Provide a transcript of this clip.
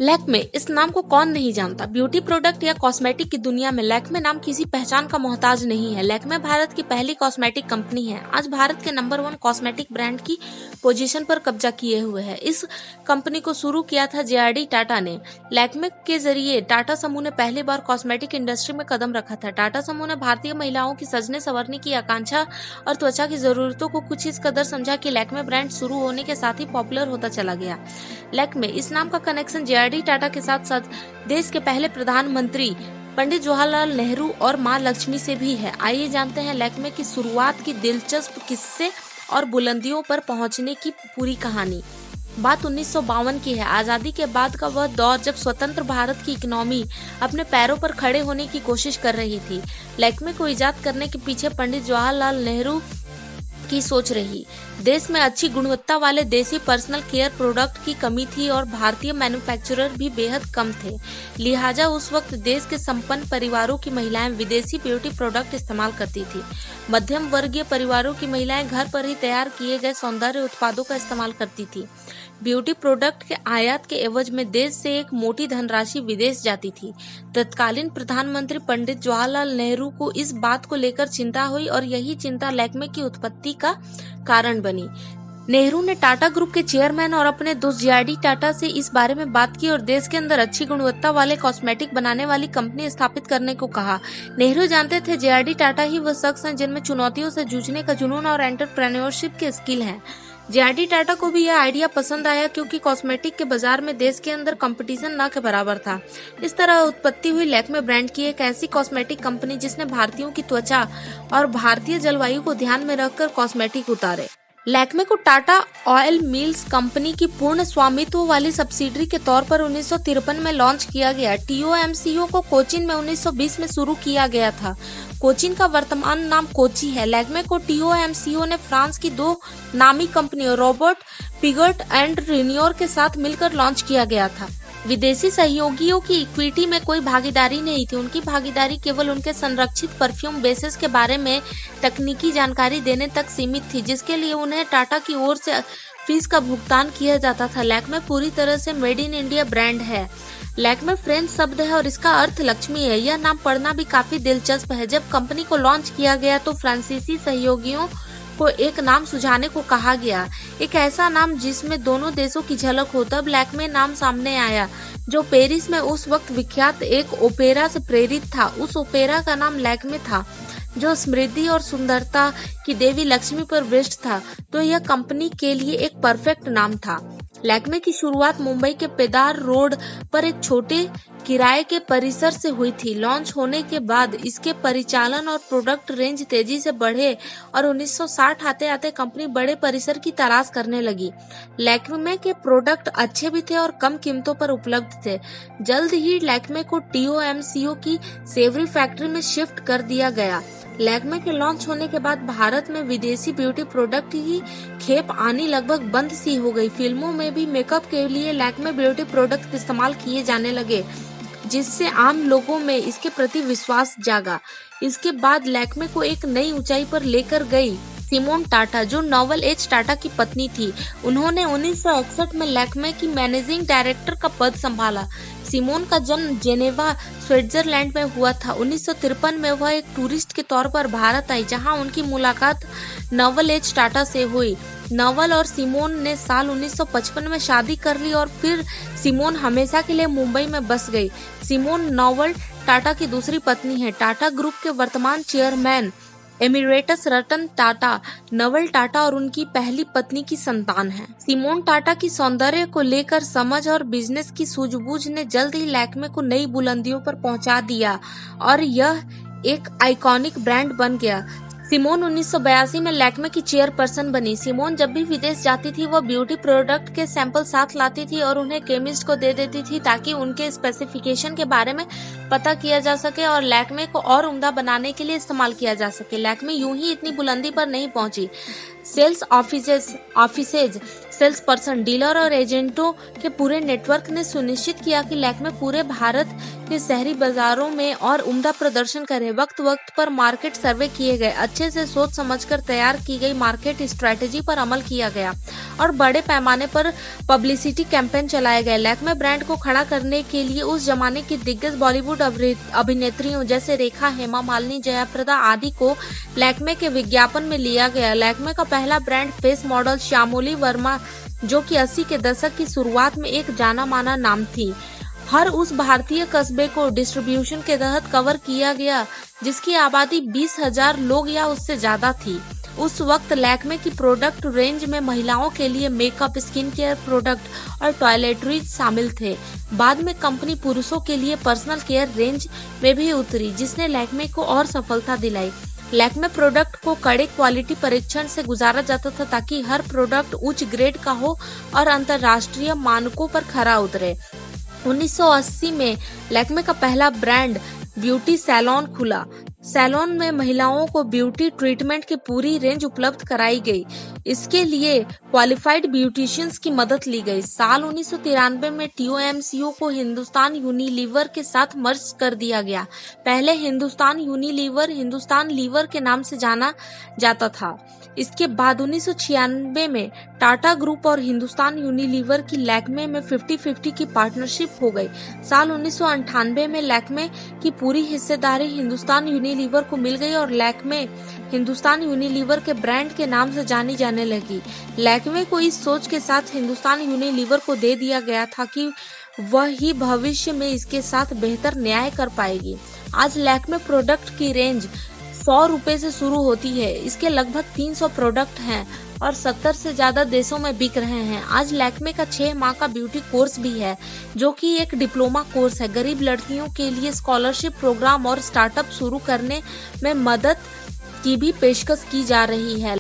लैक्मे, इस नाम को कौन नहीं जानता। ब्यूटी प्रोडक्ट या कॉस्मेटिक की दुनिया में लैक्मे नाम किसी पहचान का मोहताज नहीं है। लैक्मे भारत की पहली कॉस्मेटिक कंपनी है। आज भारत के नंबर 1 कॉस्मेटिक ब्रांड की पोजीशन पर कब्जा किए हुए है। इस कंपनी को शुरू किया था जेआरडी टाटा ने। लैक्मे के जरिए टाटा समूह ने पहली बार कॉस्मेटिक इंडस्ट्री में कदम रखा था। टाटा समूह ने भारतीय महिलाओं की सजने संवरने की आकांक्षा और त्वचा की जरूरतों को कुछ इस कदर समझा कि लैक्मे ब्रांड शुरू होने के साथ ही पॉपुलर होता चला गया। लैक्मे, इस नाम का कनेक्शन जेआरडी टाटा के साथ साथ देश के पहले प्रधानमंत्री पंडित जवाहरलाल नेहरू और मां लक्ष्मी से भी है। आइए जानते हैं लैक्मे की शुरुआत की दिलचस्प किस्से और बुलंदियों पर पहुंचने की पूरी कहानी। बात 1952 की है। आजादी के बाद का वह दौर जब स्वतंत्र भारत की इकोनॉमी अपने पैरों पर खड़े होने की कोशिश कर रही थी। लैक्मे को इजाद करने के पीछे पंडित जवाहरलाल नेहरू की सोच रही। देश में अच्छी गुणवत्ता वाले देसी पर्सनल केयर प्रोडक्ट की कमी थी और भारतीय मैन्युफैक्चरर भी बेहद कम थे। लिहाजा उस वक्त देश के संपन्न परिवारों की महिलाएं विदेशी ब्यूटी प्रोडक्ट इस्तेमाल करती थी। मध्यम वर्गीय परिवारों की महिलाएं घर पर ही तैयार किए गए सौंदर्य उत्पादों का इस्तेमाल करती थी। ब्यूटी प्रोडक्ट के आयात के एवज में देश से एक मोटी धनराशि विदेश जाती थी। तत्कालीन प्रधानमंत्री पंडित जवाहरलाल नेहरू को इस बात को लेकर चिंता हुई और यही चिंता लैक्मे की उत्पत्ति का कारण बनी। नेहरू ने टाटा ग्रुप के चेयरमैन और अपने दोस्त जेआरडी टाटा से इस बारे में बात की और देश के अंदर अच्छी गुणवत्ता वाले कॉस्मेटिक बनाने वाली कंपनी स्थापित करने को कहा। नेहरू जानते थे जेआरडी टाटा ही वह शख्स हैं जिनमें चुनौतियों से जूझने का जुनून और एंटरप्रेन्योरशिप के स्किल हैं। जेआरडी टाटा को भी यह आइडिया पसंद आया क्योंकि कॉस्मेटिक के बाजार में देश के अंदर कंपटीशन न के बराबर था। इस तरह उत्पत्ति हुई लैक्मे ब्रांड की एक ऐसी कॉस्मेटिक कंपनी जिसने भारतीयों की त्वचा और भारतीय जलवायु को ध्यान में रखकर कॉस्मेटिक उतारे। लैक्मे को टाटा ऑयल मिल्स कंपनी की पूर्ण स्वामित्व वाली सब्सिडरी के तौर पर 1953 में लॉन्च किया गया। टीओएमसीओ को कोचीन में 1920 में शुरू किया गया था। कोचीन का वर्तमान नाम कोची है। लैक्मे को टीओएमसीओ ने फ्रांस की 2 नामी कंपनियों रॉबर्ट पिगट एंड रिन्योर के साथ मिलकर लॉन्च किया गया था। विदेशी सहयोगियों की इक्विटी में कोई भागीदारी नहीं थी। उनकी भागीदारी केवल उनके संरक्षित परफ्यूम बेसेस के बारे में तकनीकी जानकारी देने तक सीमित थी, जिसके लिए उन्हें टाटा की ओर से फीस का भुगतान किया जाता था। लैक्मे पूरी तरह से मेड इन इंडिया ब्रांड है। लैक्मे फ्रेंच शब्द है और इसका अर्थ लक्ष्मी है। यह नाम पढ़ना भी काफी दिलचस्प है। जब कंपनी को लॉन्च किया गया तो फ्रांसीसी सहयोगियों को एक नाम सुझाने को कहा गया, एक ऐसा नाम जिसमें दोनों देशों की झलक हो। तब लैक्मे नाम सामने आया जो पेरिस में उस वक्त विख्यात एक ओपेरा से प्रेरित था। उस ओपेरा का नाम लैक्मे था जो समृद्धि और सुंदरता की देवी लक्ष्मी पर बेस्ड था, तो यह कंपनी के लिए एक परफेक्ट नाम था। लैक्मे की शुरुआत मुंबई के पेदार रोड पर एक छोटे किराए के परिसर से हुई थी। लॉन्च होने के बाद इसके परिचालन और प्रोडक्ट रेंज तेजी से बढ़े और 1960 आते आते कंपनी बड़े परिसर की तलाश करने लगी। लैक्मे के प्रोडक्ट अच्छे भी थे और कम कीमतों पर उपलब्ध थे। जल्द ही लैक्मे को टीओएमसीओ की सेवरी फैक्ट्री में शिफ्ट कर दिया गया। लैक्मे के लॉन्च होने के बाद भारत में विदेशी ब्यूटी प्रोडक्ट की खेप आनी लगभग बंद सी हो गई। फिल्मों में भी मेकअप के लिए लैक्मे ब्यूटी प्रोडक्ट इस्तेमाल किए जाने लगे, जिससे आम लोगों में इसके प्रति विश्वास जागा। इसके बाद लैक्मे को एक नई ऊंचाई पर लेकर गई सिमोन टाटा, जो नोवेल एज टाटा की पत्नी थी। उन्होंने 1961 में लैक्मे की मैनेजिंग डायरेक्टर का पद संभाला। सिमोन का जन्म जेनेवा, स्विट्जरलैंड में हुआ था। 1953 में वह एक टूरिस्ट के तौर पर भारत आई, जहां उनकी मुलाकात नोवेल एज टाटा से हुई। नोवेल और सिमोन ने साल 1955 में शादी कर ली और फिर सिमोन हमेशा के लिए मुंबई में बस गई। सिमोन नोवेल टाटा की दूसरी पत्नी है। टाटा ग्रुप के वर्तमान chairman emeritus Ratan Tata novel Tata और उनकी पहली पत्नी की संतान है। सिमोन टाटा की सौंदर्य को लेकर समझ और बिजनेस की सूझबूझ ने जल्द ही लैक्मे को नई बुलंदियों पर पहुंचा दिया और यह एक आइकॉनिक ब्रांड बन गया। सिमोन 1982 में लैक्मे की चेयरपर्सन बनी। सिमोन जब भी विदेश जाती थी वह ब्यूटी प्रोडक्ट के सैंपल साथ लाती थी और उन्हें केमिस्ट को दे देती थी ताकि उनके स्पेसिफिकेशन के बारे में पता किया जा सके और लैक्मे को और उम्दा बनाने के लिए इस्तेमाल किया जा सके। लैक्मे यूं ही इतनी बुलंदी पर नहीं पहुंची। Sales offices, sales person, dealer और एजेंटों के पूरे नेटवर्क ने सुनिश्चित किया कि लैक्मे पूरे भारत के शहरी बाजारों में और उम्दा प्रदर्शन करे। वक्त वक्त पर मार्केट सर्वे किए गए। अच्छे अच्छे से सोच समझकर तैयार की गई मार्केट स्ट्रेटेजी पर अमल किया गया और बड़े पैमाने पर पब्लिसिटी कैंपेन चलाए गए। लैक्मे ब्रांड को खड़ा करने के लिए उस जमाने की दिग्गज बॉलीवुड अभिनेत्रियों जैसे रेखा, हेमा मालिनी, जयाप्रदा आदि को लैक्मे के विज्ञापन में लिया गया। लैक्मे का पहला brand face model Shyamoli Verma, जो कि 80 के दशक की शुरुआत में एक जाना माना नाम थी, हर उस भारतीय कस्बे को डिस्ट्रीब्यूशन के तहत कवर किया गया जिसकी आबादी 20,000 लोग या उससे ज्यादा थी। उस वक्त लैक्मे की प्रोडक्ट रेंज में महिलाओं के लिए मेकअप, स्किन केयर प्रोडक्ट और टॉयलेटरीज शामिल थे। बाद में कंपनी पुरुषों के लिए पर्सनल केयर रेंज में भी उतरी, जिसने लैक्मे को और सफलता दिलाई। लैक्मे प्रोडक्ट को कड़े क्वालिटी परीक्षण से गुजारा जाता था ताकि हर प्रोडक्ट उच्च ग्रेड का हो और अंतर्राष्ट्रीय मानकों पर खरा उतरे। 1980 में लैक्मे का पहला ब्रांड ब्यूटी सैलून खुला। सैलून में महिलाओं को ब्यूटी ट्रीटमेंट की पूरी रेंज उपलब्ध कराई गई। इसके लिए क्वालिफाइड ब्यूटिशियंस की मदद ली गई। साल 1993 में TOMCO को हिंदुस्तान यूनिलीवर के साथ मर्ज कर दिया गया। पहले हिंदुस्तान यूनिलीवर हिंदुस्तान लीवर के नाम से जाना जाता था। इसके बाद 1996 में टाटा ग्रुप और हिंदुस्तान यूनिलीवर की लैक्मे में 50-50 की पार्टनरशिप हो गई। साल 1998 में लैक्मे की पूरी हिस्सेदारी हिंदुस्तान यूनिलीवर को मिल गई और लैक्मे हिंदुस्तान यूनिलीवर के ब्रांड के नाम से जानी जाने लगी। लैक्मे को इस सोच के साथ हिंदुस्तान यूनिलीवर को दे दिया गया था कि वह ही भविष्य में इसके साथ बेहतर न्याय कर पाएगी। आज लैक्मे प्रोडक्ट की रेंज 100 रुपए से शुरू होती है। इसके लगभग 300 प्रोडक्ट हैं और 70 से ज्यादा देशों में बिक रहे हैं। आज लैक्मे का 6 माह का ब्यूटी कोर्स भी है, जो कि एक डिप्लोमा कोर्स है। गरीब लड़कियों के लिए स्कॉलरशिप प्रोग्राम और स्टार्टअप शुरू करने में मदद की भी पेशकश की जा रही है।